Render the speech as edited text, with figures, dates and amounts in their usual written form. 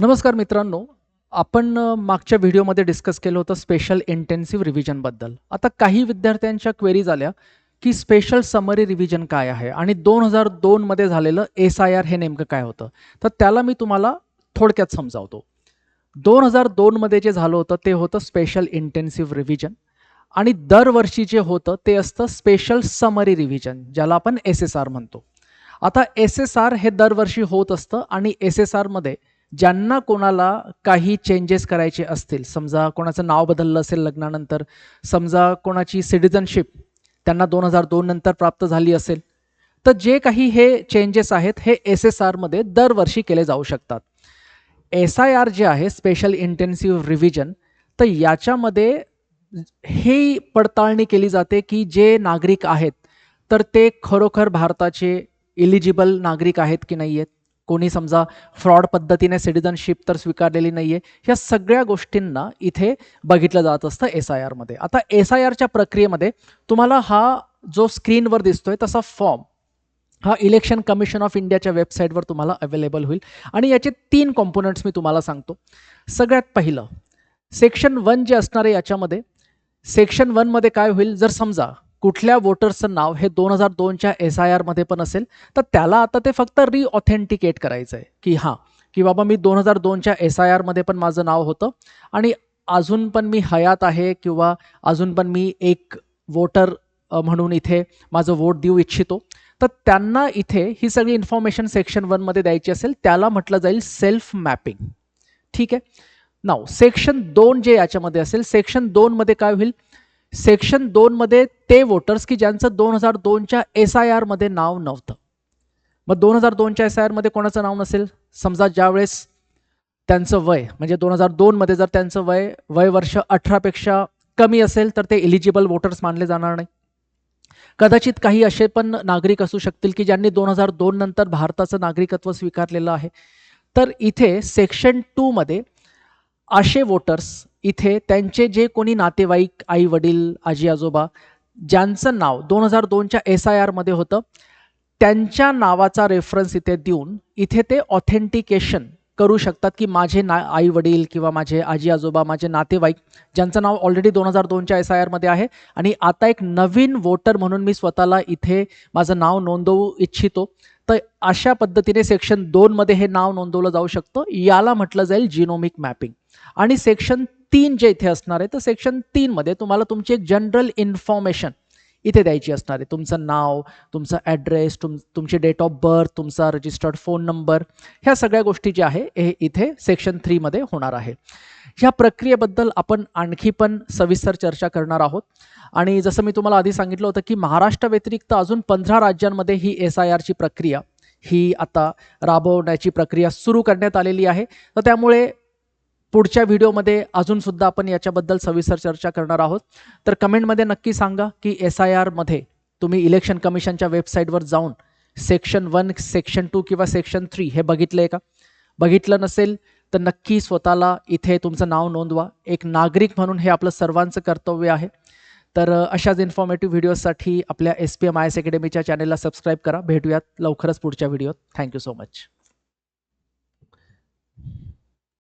नमस्कार मित्रांनो. आपण मागच्या व्हिडिओमध्ये डिस्कस केलं होतं स्पेशल इंटेन्सिव्ह रिव्हिजनबद्दल. आता काही विद्यार्थ्यांच्या क्वेरीज आल्या, की स्पेशल समरी रिव्हिजन काय आहे आणि 2002 मध्ये झालेलं एस-आय-आर हे नेमकं काय होतं? तर त्याला मी तुम्हाला थोडक्यात समजावतो. 2002 मध्ये जे झालं होतं ते होतं स्पेशल इंटेन्सिव्ह रिव्हिजन आणि दरवर्षी जे होतं ते असतं स्पेशल समरी रिव्हिजन, ज्याला आपण एस-एस-आर म्हणतो. आता एस-एस-आर हे दरवर्षी होत असतं आणि एस-एस-आरमध्ये ज्यांना कोणाला काही चेंजेस करायचे असतील, समजा कोणाचं नाव बदललं असेल लग्नानंतर, समजा कोणाची सिटिझनशिप त्यांना 2002 नंतर प्राप्त झाली असेल, तर जे काही हे चेंजेस आहेत हे एस-एस-आरमध्ये दरवर्षी केले जाऊ शकतात. एस-आय-आर जे आहे स्पेशल इंटेन्सिव्ह रिव्हिजन, तर याच्यामध्ये ही पडताळणी केली जाते की जे नागरिक आहेत तर ते खरोखर भारताचे इलिजिबल नागरिक आहेत की नाही आहेत. कोणी समजा फ्रॉड पद्धतीने सिटिझनशिप तर स्वीकारलेली नाही आहे. ह्या सगळ्या गोष्टींना इथे बघितलं जात असतं एस-आय-आरमध्ये. आता एस-आय-आरच्या प्रक्रियेमध्ये तुम्हाला हा जो स्क्रीनवर दिसतोय तसा फॉर्म हा इलेक्शन कमिशन ऑफ इंडियाच्या वेबसाईटवर तुम्हाला अवेलेबल होईल आणि याचे 3 कॉम्पोनंट्स मी तुम्हाला सांगतो. सगळ्यात पहिलं सेक्शन 1 जे असणार आहे याच्यामध्ये, सेक्शन 1 मध्ये काय होईल, जर समजा कुठल्या वोटर्सचं नाव हे 2002च्या एस-आय-आर मध्ये पण असेल, तर त्याला आता ते फक्त रिऑथेंटिकेट करायचं आहे, की हां, की बाबा मी 2002च्या एस-आय-आर मध्ये पण माझं नाव होतं आणि अजून पण मी हयात आहे किंवा अजून पण मी एक वोटर म्हणून इथे माझं वोट देऊ इच्छितो. तर त्यांना इथे ही सगळी इन्फॉर्मेशन सेक्शन 1 मध्ये द्यायची असेल, त्याला म्हटलं जाईल सेल्फ मॅपिंग. ठीक आहे. नाव सेक्शन 2 जे याच्यामध्ये असेल, सेक्शन 2 मध्ये काय होईल, सेक्शन 2 मध्ये ते वोटर्स की ज्यांचं 2002च्या एस-आय-आर मध्ये नाव नव्हतं. मग 2002च्या एस-आय-आर मध्ये कोणाचं नाव नसेल, समजा ज्यावेळेस त्यांचं वय म्हणजे 2002 मध्ये जर त्यांचं वय वर्ष 18 पेक्षा कमी असेल तर ते इलिजिबल वोटर्स मानले जाणार नाही. कदाचित काही असे पण नागरिक असू शकतील की ज्यांनी 2002 नंतर भारताचं नागरिकत्व स्वीकारलेलं आहे. तर इथे सेक्शन 2 मध्ये असे वोटर्स इथे त्यांचे जे कोणी नातेवाईक, आई वडील, आजी आजोबा ज्यांचं नाव 2002च्या एस-आय-आर मध्ये होतं, त्यांच्या नावाचा रेफरन्स इथे देऊन इथे ते ऑथेंटिकेशन करू शकतात की माझे आई वडील किंवा माझे आजी आजोबा, माझे नातेवाईक ज्यांचं नाव ऑलरेडी 2002च्या एस-आय-आर मध्ये आहे आणि आता एक नवीन वोटर म्हणून मी स्वतःला इथे माझं नाव नोंदवू इच्छितो, तर अशा पद्धतीने सेक्शन 2 मध्ये हे नाव नोंदवलं जाऊ शकतं. याला म्हटलं जाईल जिनोमिक मॅपिंग. आणि सेक्शन 3 जे इथे असणार आहे, तर सेक्शन 3 मध्ये तुम्हाला तुमची एक जनरल इन्फॉर्मेशन इथे द्यायची असणार आहे. तुमचं नाव, तुमचा ॲड्रेस, तुमची डेट ऑफ बर्थ, तुमचा रजिस्टर्ड फोन नंबर, ह्या सगळ्या गोष्टी ज्या आहे हे इथे सेक्शन 3 मध्ये होणार आहे. ह्या प्रक्रियेबद्दल आपण आणखी पण सविस्तर चर्चा करणार आहोत. आणि जसं मी तुम्हाला आधी सांगितलं होतं की महाराष्ट्र व्यतिरिक्त अजून 15 राज्यांमध्ये ही एस-आय-आरची प्रक्रिया ही आता राबवण्याची प्रक्रिया सुरू करण्यात आलेली आहे. तर त्यामुळे पुढच्या व्हिडिओमध्ये अजून सुद्धा आपण याच्याबद्दल सविस्तर चर्चा करणार आहोत. तर कमेंटमध्ये नक्की सांगा की एस-आय-आरमध्ये तुम्ही इलेक्शन कमिशनच्या वेबसाईटवर जाऊन सेक्शन 1, सेक्शन 2 किंवा सेक्शन 3 हे बघितलंय का? बघितलं नसेल तर नक्की स्वतःला इथे तुमचं नाव नोंदवा. एक नागरिक म्हणून हे आपलं सर्वांचं कर्तव्य आहे. तर अशाच इन्फॉर्मेटिव्ह व्हिडिओसाठी आपल्या SPM IAS अकॅडमीच्या चॅनलला सबस्क्राईब करा. भेटूयात लवकरच पुढच्या व्हिडिओत. Thank you so much.